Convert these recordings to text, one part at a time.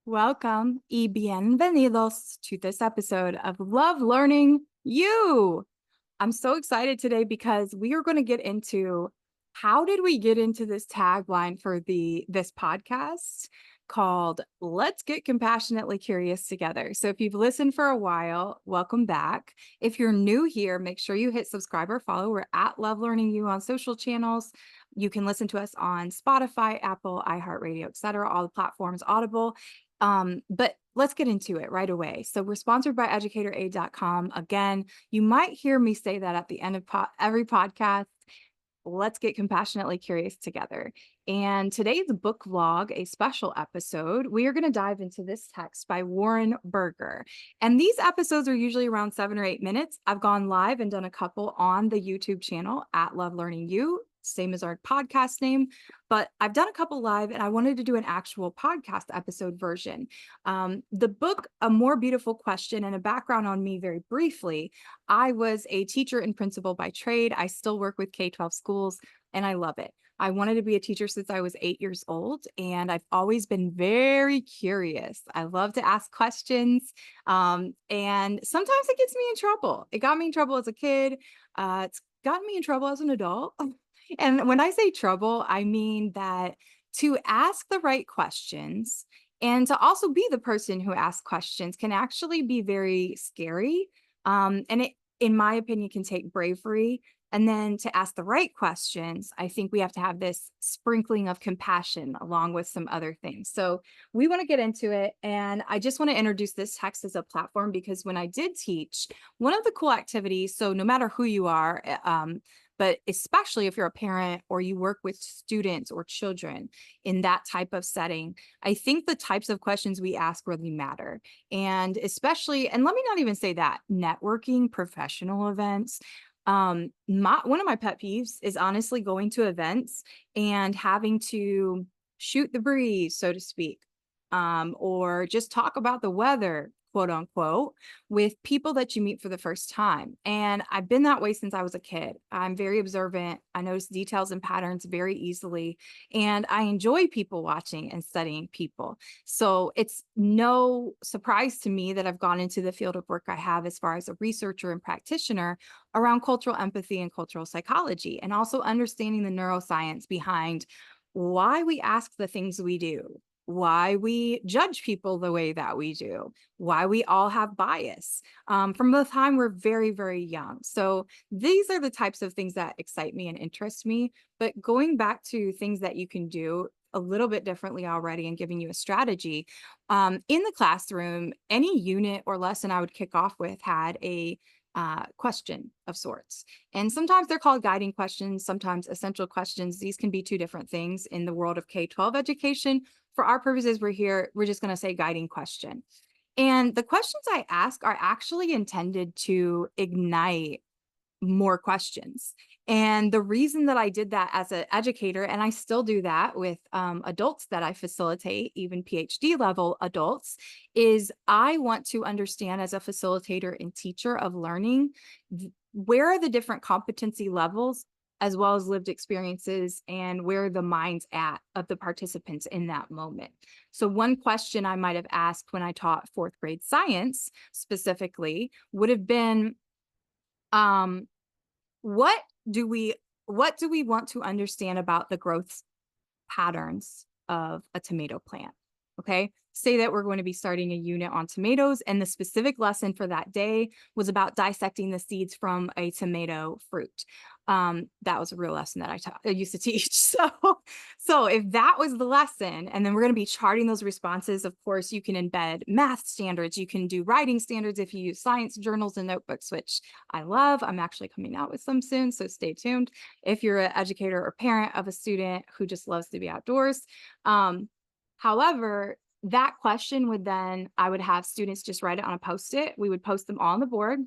Welcome y bienvenidos to this episode of Love Learning You. I'm so excited today because we are going to get into how did we get into this tagline for this podcast called Let's Get Compassionately Curious Together. So if you've listened for a while, welcome back. If you're new here, make sure you hit subscribe or follow. We're at Love Learning You on social channels. You can listen to us on Spotify, Apple, iHeartRadio, etc., all the platforms, Audible. But let's get into it right away. So we're sponsored by educatoraid.com. Again, you might hear me say that at the end of every podcast. Let's get compassionately curious together. And today's book vlog, a special episode, we are going to dive into this text by Warren Berger. And these episodes are usually around 7 or 8 minutes. I've gone live and done a couple on the YouTube channel at Love Learning You, same as our podcast name, but I've done a couple live and I wanted to do an actual podcast episode version. The book, A More Beautiful Question, and a background on me very briefly. I was a teacher and principal by trade. I still work with K-12 schools and I love it. I wanted to be a teacher since I was 8 years old, and I've always been very curious. I love to ask questions, and sometimes it gets me in trouble. It got me in trouble as a kid. It's gotten me in trouble as an adult. And when I say trouble, I mean that to ask the right questions and to also be the person who asks questions can actually be very scary. And it, in my opinion, can take bravery. And then to ask the right questions, I think we have to have this sprinkling of compassion along with some other things. So we want to get into it. And I just want to introduce this text as a platform because when I did teach, one of the cool activities, so no matter who you are, but especially if you're a parent or you work with students or children in that type of setting, I think the types of questions we ask really matter. And especially, and let me not even say that, networking, professional events. One of my pet peeves is honestly going to events and having to shoot the breeze, so to speak, or just talk about the weather, quote unquote, with people that you meet for the first time. And I've been that way since I was a kid. I'm very observant. I notice details and patterns very easily. And I enjoy people watching and studying people. So it's no surprise to me that I've gone into the field of work I have as far as a researcher and practitioner around cultural empathy and cultural psychology, and also understanding the neuroscience behind why we ask the things we do, why we judge people the way that we do, why we all have bias from the time we're very, very young. So these are the types of things that excite me and interest me. But going back to things that you can do a little bit differently already and giving you a strategy, in the classroom, any unit or lesson I would kick off with had a question of sorts. And sometimes they're called guiding questions, sometimes essential questions. These can be two different things in the world of K-12 education. For our purposes, we're just going to say guiding question. And the questions I ask are actually intended to ignite more questions. And the reason that I did that as an educator, and I still do that with adults that I facilitate, even PhD level adults, is I want to understand as a facilitator and teacher of learning, where are the different competency levels as well as lived experiences and where the mind's at of the participants in that moment. So one question I might have asked when I taught 4th grade science specifically would have been, what do we want to understand about the growth patterns of a tomato plant? Okay, say that we're going to be starting a unit on tomatoes, and the specific lesson for that day was about dissecting the seeds from a tomato fruit. That was a real lesson that I used to teach. So if that was the lesson, and then we're going to be charting those responses, of course, you can embed math standards, you can do writing standards if you use science journals and notebooks, which I love. I'm actually coming out with some soon, so stay tuned. If you're an educator or parent of a student who just loves to be outdoors. However, that question would then, I would have students just write it on a Post-it. We would post them all on the board.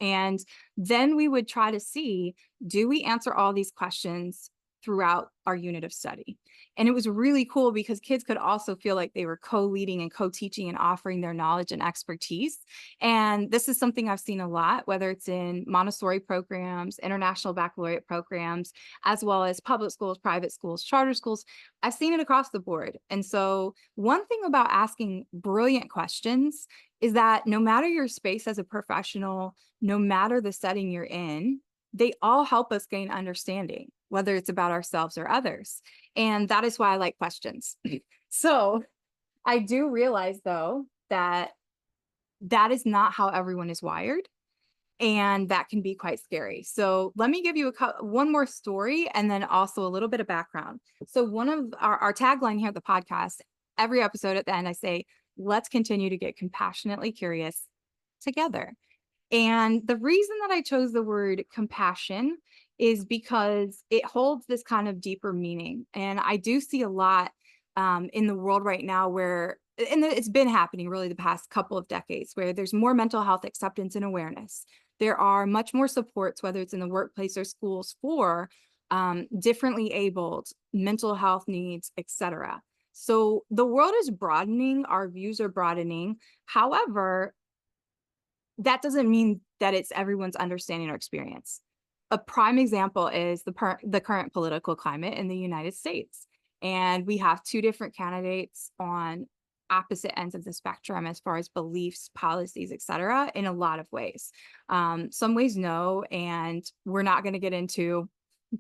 And then we would try to see, do we answer all these questions throughout our unit of study. And it was really cool because kids could also feel like they were co-leading and co-teaching and offering their knowledge and expertise. And this is something I've seen a lot, whether it's in Montessori programs, international baccalaureate programs, as well as public schools, private schools, charter schools. I've seen it across the board. And so one thing about asking brilliant questions is that no matter your space as a professional, no matter the setting you're in, they all help us gain understanding, whether it's about ourselves or others. And that is why I like questions. So I do realize, though, that that is not how everyone is wired. And that can be quite scary. So let me give you one more story and then also a little bit of background. So one of our tagline here at the podcast, every episode at the end, I say, let's continue to get compassionately curious together. And the reason that I chose the word compassion is because it holds this kind of deeper meaning. And I do see a lot in the world right now where, and it's been happening really the past couple of decades, where there's more mental health acceptance and awareness. There are much more supports, whether it's in the workplace or schools, for differently abled, mental health needs, etc. So the world is broadening, our views are broadening. However, that doesn't mean that it's everyone's understanding or experience. A prime example is the current political climate in the United States. And we have two different candidates on opposite ends of the spectrum as far as beliefs, policies, et cetera, in a lot of ways. Some ways no, and we're not going to get into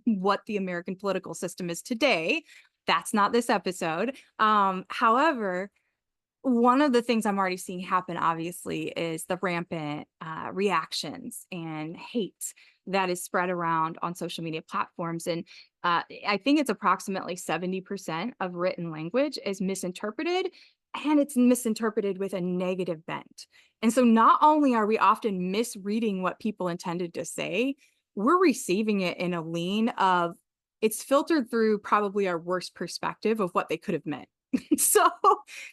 what the American political system is today. That's not this episode. However, one of the things I'm already seeing happen, obviously, is the rampant reactions and hate that is spread around on social media platforms. And I think it's approximately 70% of written language is misinterpreted, and it's misinterpreted with a negative bent. And so not only are we often misreading what people intended to say, we're receiving it in a lean of it's filtered through probably our worst perspective of what they could have meant. So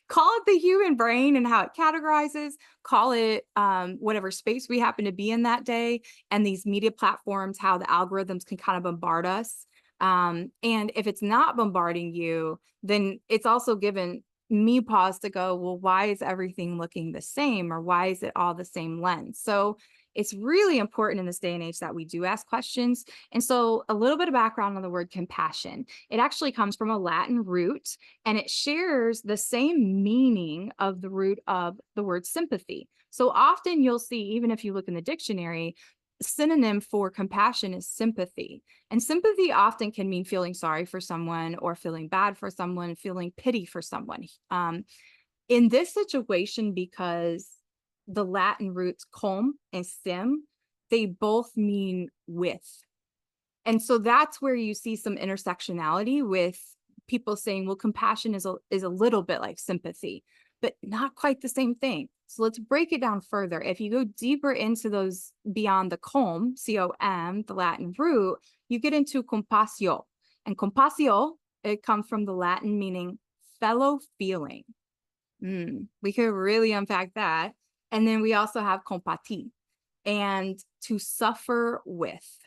call it the human brain and how it categorizes, call it whatever space we happen to be in that day, and these media platforms, how the algorithms can kind of bombard us. And if it's not bombarding you, then it's also given me pause to go, well, why is everything looking the same, or why is it all the same lens? So it's really important in this day and age that we do ask questions. And so a little bit of background on the word compassion. It actually comes from a Latin root, and it shares the same meaning of the root of the word sympathy. So often you'll see, even if you look in the dictionary, synonym for compassion is sympathy. And sympathy often can mean feeling sorry for someone, or feeling bad for someone, feeling pity for someone. In this situation, because the Latin roots cum and sim, they both mean with. And so that's where you see some intersectionality with people saying, well, compassion is a little bit like sympathy, but not quite the same thing. So let's break it down further. If you go deeper into those beyond the cum, C-O-M, the Latin root, you get into compassio. And compassio, it comes from the Latin meaning fellow feeling. We could really unpack that. And then we also have compatir, and to suffer with.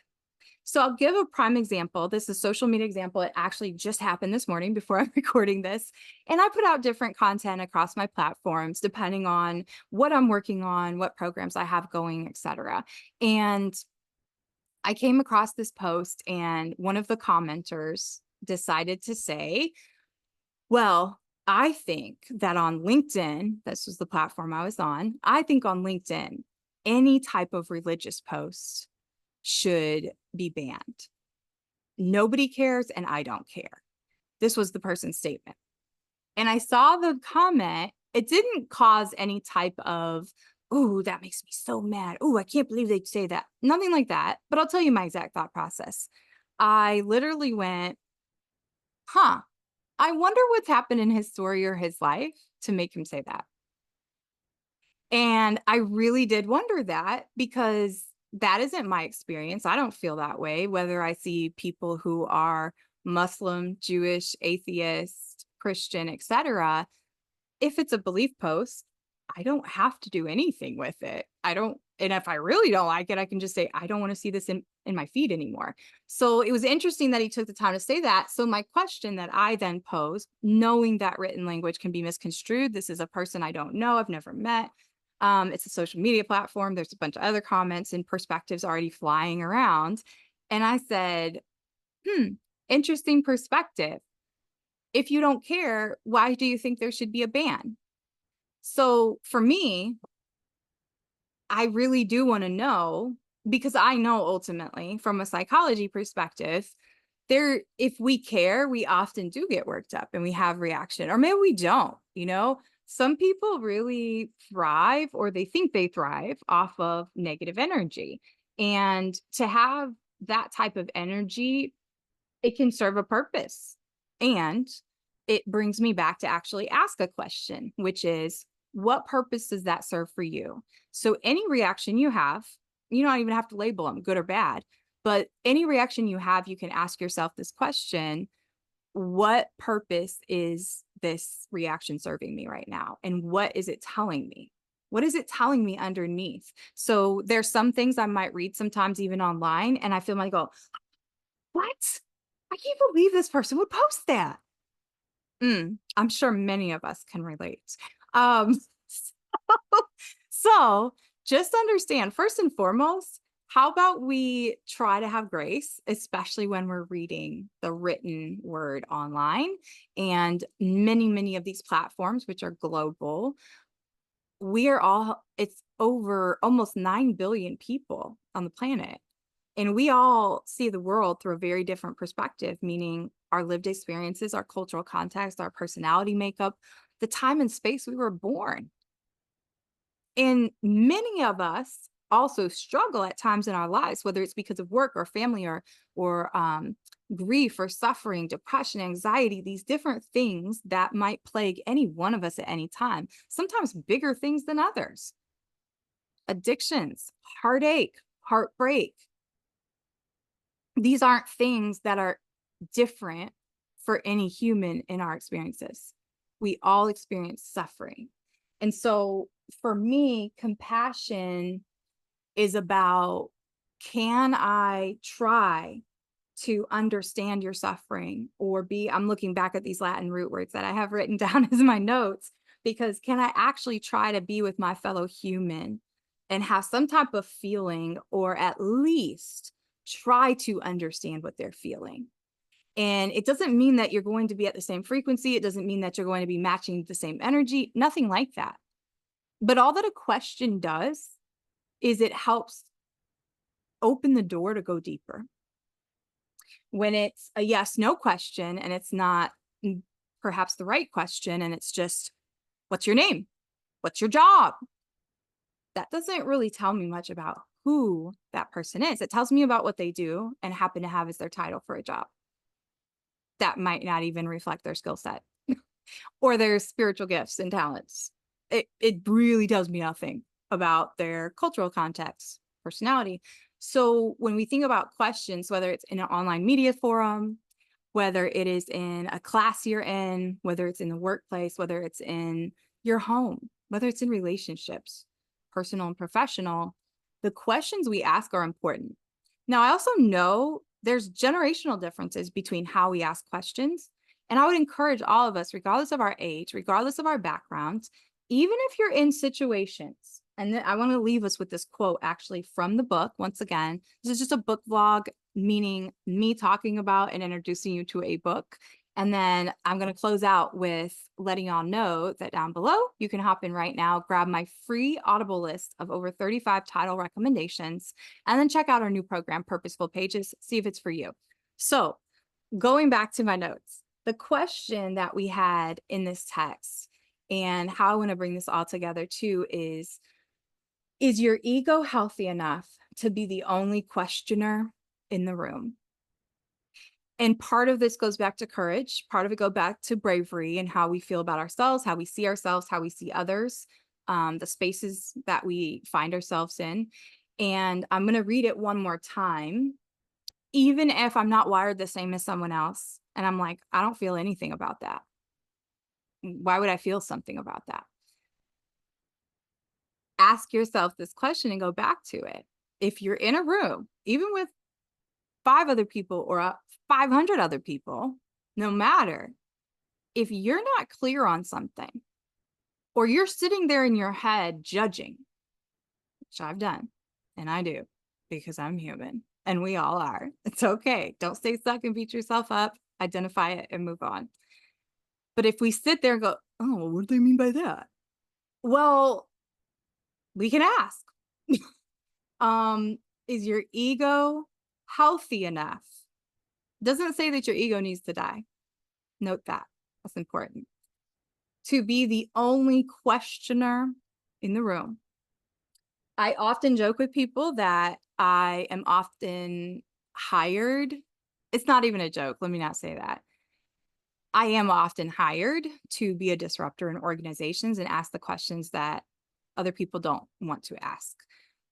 So I'll give a prime example. This is a social media example. It actually just happened this morning before I'm recording this. And I put out different content across my platforms, depending on what I'm working on, what programs I have going, et cetera. And I came across this post, and one of the commenters decided to say, well, I think that on LinkedIn, this was the platform I was on, I think on LinkedIn, any type of religious post should be banned. Nobody cares, and I don't care. This was the person's statement. And I saw the comment. It didn't cause any type of, ooh, that makes me so mad. Ooh, I can't believe they'd say that. Nothing like that. But I'll tell you my exact thought process. I literally went, I wonder what's happened in his story or his life to make him say that. And I really did wonder that, because that isn't my experience. I don't feel that way, whether I see people who are Muslim, Jewish, atheist, Christian, etc. If it's a belief post, I don't have to do anything with it. I don't, and if I really don't like it, I can just say, I don't want to see this in my feed anymore. So it was interesting that he took the time to say that. So my question that I then posed, knowing that written language can be misconstrued, this is a person I don't know, I've never met. It's a social media platform. There's a bunch of other comments and perspectives already flying around. And I said, interesting perspective. If you don't care, why do you think there should be a ban? So for me, I really do want to know, because I know ultimately from a psychology perspective, if we care, we often do get worked up and we have reaction, or maybe we don't, some people really thrive, or they think they thrive off of negative energy. And to have that type of energy, it can serve a purpose. And it brings me back to actually ask a question, which is, what purpose does that serve for you? So any reaction you have, you don't even have to label them good or bad, but any reaction you have, you can ask yourself this question: what purpose is this reaction serving me right now? And what is it telling me? What is it telling me underneath? So there's some things I might read sometimes even online, and I feel like, go, what? I can't believe this person would post that. I'm sure many of us can relate. Um, so just understand, first and foremost, how about we try to have grace, especially when we're reading the written word online, and many of these platforms, which are global. It's over almost 9 billion people on the planet. And we all see the world through a very different perspective, meaning our lived experiences, our cultural context, our personality makeup, the time and space we were born. And many of us also struggle at times in our lives, whether it's because of work or family or grief or suffering, depression, anxiety, these different things that might plague any one of us at any time, sometimes bigger things than others. Addictions, heartache, heartbreak. These aren't things that are different for any human in our experiences. We all experience suffering. And so for me, compassion is about, can I try to understand your suffering, or I'm looking back at these Latin root words that I have written down as my notes, because can I actually try to be with my fellow human and have some type of feeling, or at least try to understand what they're feeling? And it doesn't mean that you're going to be at the same frequency. It doesn't mean that you're going to be matching the same energy, nothing like that. But all that a question does is it helps open the door to go deeper. When it's a yes, no question, and it's not perhaps the right question, and it's just, what's your name? What's your job? That doesn't really tell me much about who that person is. It tells me about what they do and happen to have as their title for a job. That might not even reflect their skill set or their spiritual gifts and talents. It really tells me nothing about their cultural context, personality. So when we think about questions, whether it's in an online media forum, whether it is in a class you're in, whether it's in the workplace, whether it's in your home, whether it's in relationships, personal and professional, the questions we ask are important. Now, I also know there's generational differences between how we ask questions. And I would encourage all of us, regardless of our age, regardless of our backgrounds, even if you're in situations, and I want to leave us with this quote actually from the book. Once again, this is just a book vlog, meaning me talking about and introducing you to a book. And then I'm going to close out with letting y'all know that down below, you can hop in right now, grab my free Audible list of over 35 title recommendations, and then check out our new program, Purposeful Pages, see if it's for you. So going back to my notes, the question that we had in this text, and how I want to bring this all together too, is your ego healthy enough to be the only questioner in the room? And part of this goes back to courage. Part of it goes back to bravery and how we feel about ourselves, how we see ourselves, how we see others, the spaces that we find ourselves in. And I'm going to read it one more time, even if I'm not wired the same as someone else. And I'm like, I don't feel anything about that. Why would I feel something about that? ask yourself this question and go back to it. If you're in a room, even with 5 other people or 500 other people, no matter, if you're not clear on something, or you're sitting there in your head judging, which I've done, and I do, because I'm human, and we all are. It's okay. Don't stay stuck and beat yourself up. Identify it and move on. But if we sit there and go, oh, well, what do they mean by that? Well, we can ask. Is your ego healthy enough? Doesn't say that your ego needs to die. Note that. That's important. To be the only questioner in the room. I often joke with people that I am often hired. It's not even a joke. Let me not say that. I am often hired to be a disruptor in organizations and ask the questions that other people don't want to ask.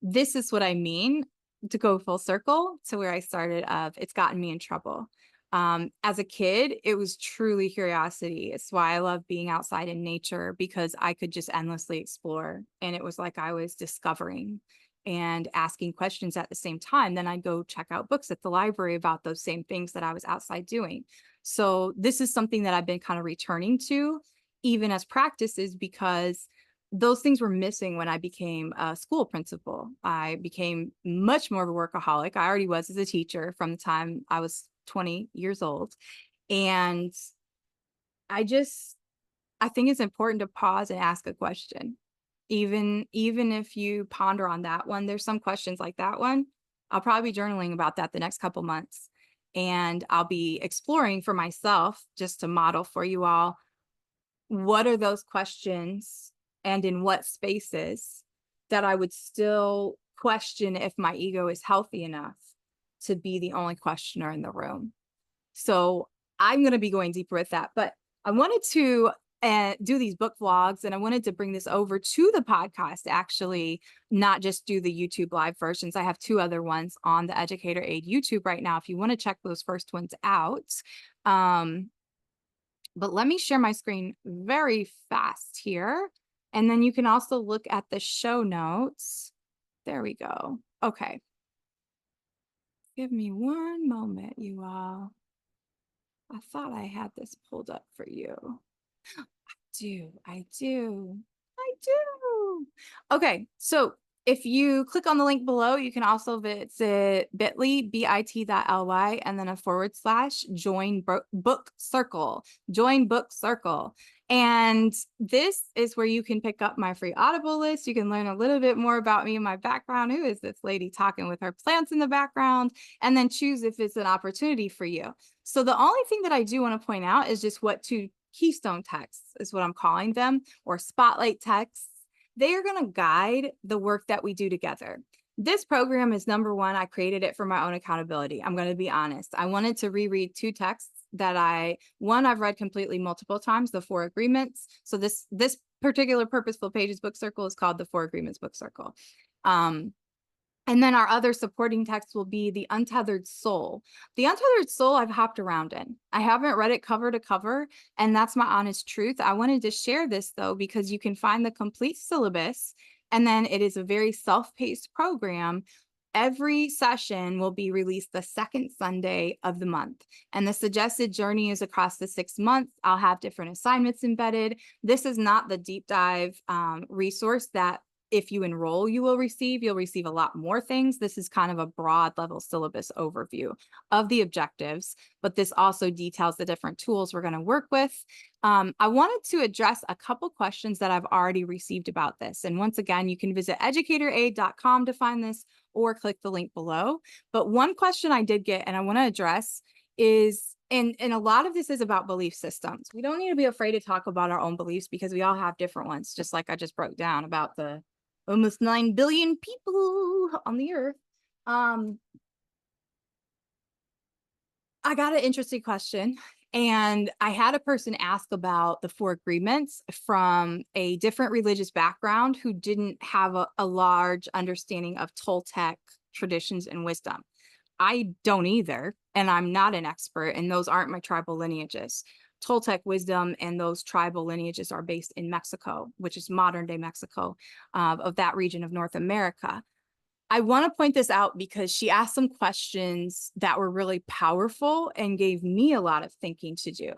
This is what I mean, to go full circle to where I started of it's gotten me in trouble. As a kid, it was truly curiosity. It's why I love being outside in nature, because I could just endlessly explore. And it was like I was discovering and asking questions at the same time. Then I'd go check out books at the library about those same things that I was outside doing. So this is something that I've been kind of returning to, even as practices, because those things were missing when I became a school principal. I became much more of a workaholic. I already was as a teacher from the time I was 20 years old. And I think it's important to pause and ask a question. Even if you ponder on that one, there's some questions like that one. I'll probably be journaling about that the next couple months. And I'll be exploring for myself, just to model for you all, what are those questions and in what spaces that I would still question if my ego is healthy enough to be the only questioner in the room. So I'm going to be going deeper with that, but I wanted to do these book vlogs, and I wanted to bring this over to the podcast, actually, not just do the YouTube live versions. I have 2 other ones on the Educator Aid YouTube right now if you want to check those first ones out. But let me share my screen very fast here. And then you can also look at the show notes. There we go. Okay. Give me one moment, you all. I thought I had this pulled up for you. I do. Okay, so if you click on the link below, you can also visit bit.ly, bit.ly, and then / join book circle, join book circle. And this is where you can pick up my free Audible list. You can learn a little bit more about me and my background. Who is this lady talking with her plants in the background? And then choose if it's an opportunity for you. So the only thing that I do want to point out is just what to keystone texts is what I'm calling them, or spotlight texts. They are going to guide the work that we do together. This program is, number one, I created it for my own accountability. I'm going to be honest. I wanted to reread 2 texts that I've read completely multiple times, the 4 Agreements. So this particular Purposeful Pages book circle is called the 4 Agreements book circle. And then our other supporting text will be The Untethered Soul. The Untethered Soul I've hopped around in. I haven't read it cover to cover, and that's my honest truth. I wanted to share this, though, because you can find the complete syllabus, and then it is a very self-paced program. Every session will be released the 2nd Sunday of the month, and the suggested journey is across the 6 months. I'll have different assignments embedded. This is not the deep dive resource that if you enroll, you'll receive a lot more things. This is kind of a broad level syllabus overview of the objectives, but this also details the different tools we're going to work with. I wanted to address a couple questions that I've already received about this. And once again, you can visit educatoraid.com to find this, or click the link below. But one question I did get, and I want to address, is, and a lot of this is about belief systems. We don't need to be afraid to talk about our own beliefs, because we all have different ones, just like I just broke down about the almost 9 billion people on the earth. I got an interesting question, and I had a person ask about the 4 Agreements from a different religious background who didn't have a large understanding of Toltec traditions and wisdom. I don't either, and I'm not an expert, and those aren't my tribal lineages. Toltec wisdom and those tribal lineages are based in Mexico, which is modern day Mexico, of that region of North America. I want to point this out because she asked some questions that were really powerful and gave me a lot of thinking to do.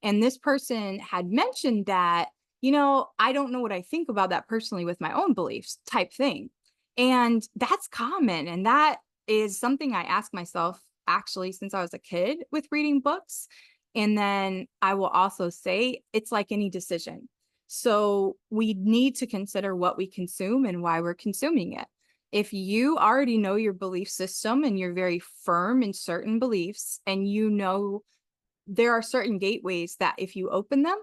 And this person had mentioned that, I don't know what I think about that personally with my own beliefs type thing. And that's common. And that is something I ask myself actually since I was a kid with reading books. And then I will also say it's like any decision. So we need to consider what we consume and why we're consuming it. If you already know your belief system and you're very firm in certain beliefs, and there are certain gateways that if you open them,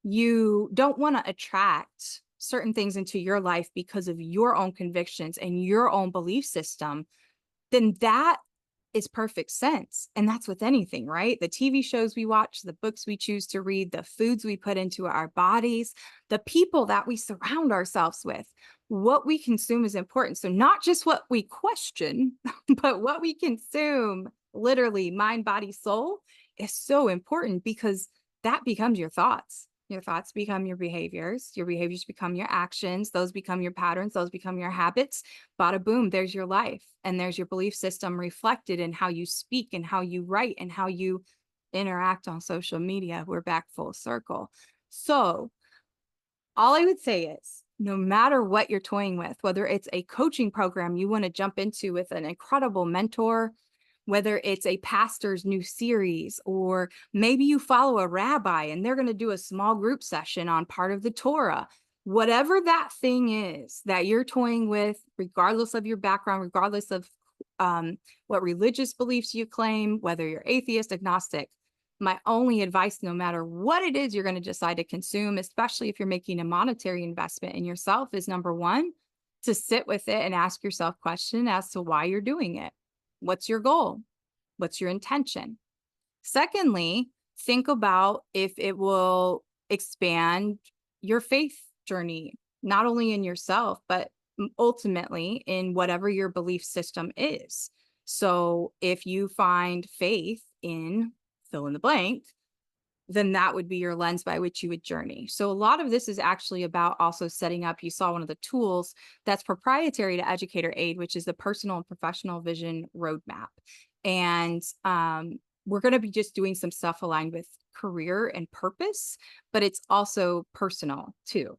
you don't want to attract certain things into your life because of your own convictions and your own belief system, then that is perfect sense. And that's with anything, right? The TV shows we watch, the books we choose to read, the foods we put into our bodies, the people that we surround ourselves with. What we consume is important. So not just what we question, but what we consume, literally mind, body, soul, is so important because that becomes your thoughts. Your thoughts become your behaviors become your actions, those become your patterns, those become your habits. Bada boom, there's your life. And there's your belief system reflected in how you speak and how you write and how you interact on social media. We're back full circle. So all I would say is no matter what you're toying with, whether it's a coaching program you want to jump into with an incredible mentor, whether it's a pastor's new series, or maybe you follow a rabbi and they're going to do a small group session on part of the Torah, whatever that thing is that you're toying with, regardless of your background, regardless of what religious beliefs you claim, whether you're atheist, agnostic, my only advice, no matter what it is you're going to decide to consume, especially if you're making a monetary investment in yourself, is number one, to sit with it and ask yourself questions as to why you're doing it. What's your goal? What's your intention? Secondly, think about if it will expand your faith journey, not only in yourself, but ultimately in whatever your belief system is. So if you find faith in fill in the blank, then that would be your lens by which you would journey. So a lot of this is actually about also setting up, you saw one of the tools that's proprietary to Educator Aid, which is the personal and professional vision roadmap. And we're going to be just doing some stuff aligned with career and purpose, but it's also personal too.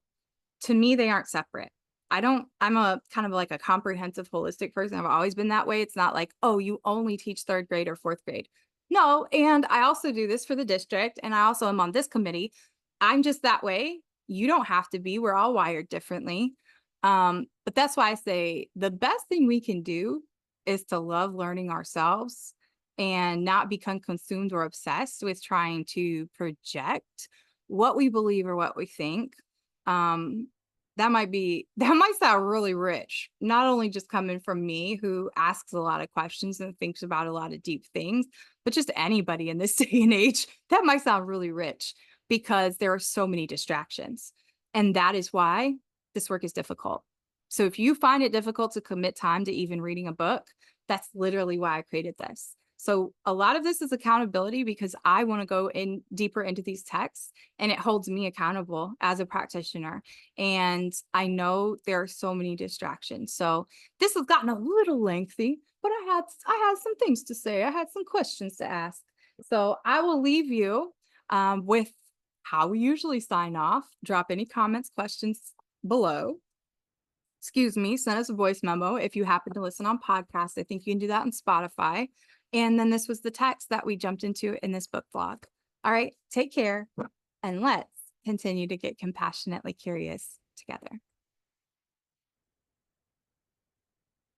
To me, they aren't separate. I'm a kind of like a comprehensive, holistic person. I've always been that way. It's not like, oh, you only teach third grade or fourth grade. No, and I also do this for the district, and I also am on this committee. I'm just that way. You don't have to be. We're all wired differently. But that's why I say the best thing we can do is to love learning ourselves and not become consumed or obsessed with trying to project what we believe or what we think. That might sound really rich, not only just coming from me who asks a lot of questions and thinks about a lot of deep things, but just anybody in this day and age. That might sound really rich because there are so many distractions. And that is why this work is difficult. So if you find it difficult to commit time to even reading a book, that's literally why I created this. So a lot of this is accountability because I want to go in deeper into these texts, and it holds me accountable as a practitioner. And I know there are so many distractions. So this has gotten a little lengthy, but I had some things to say. I had some questions to ask. So I will leave you with how we usually sign off. Drop any comments, questions below. Excuse me, send us a voice memo if you happen to listen on podcasts. I think you can do that on Spotify. And then this was the text that we jumped into in this book vlog. All right, take care, and let's continue to get compassionately curious together.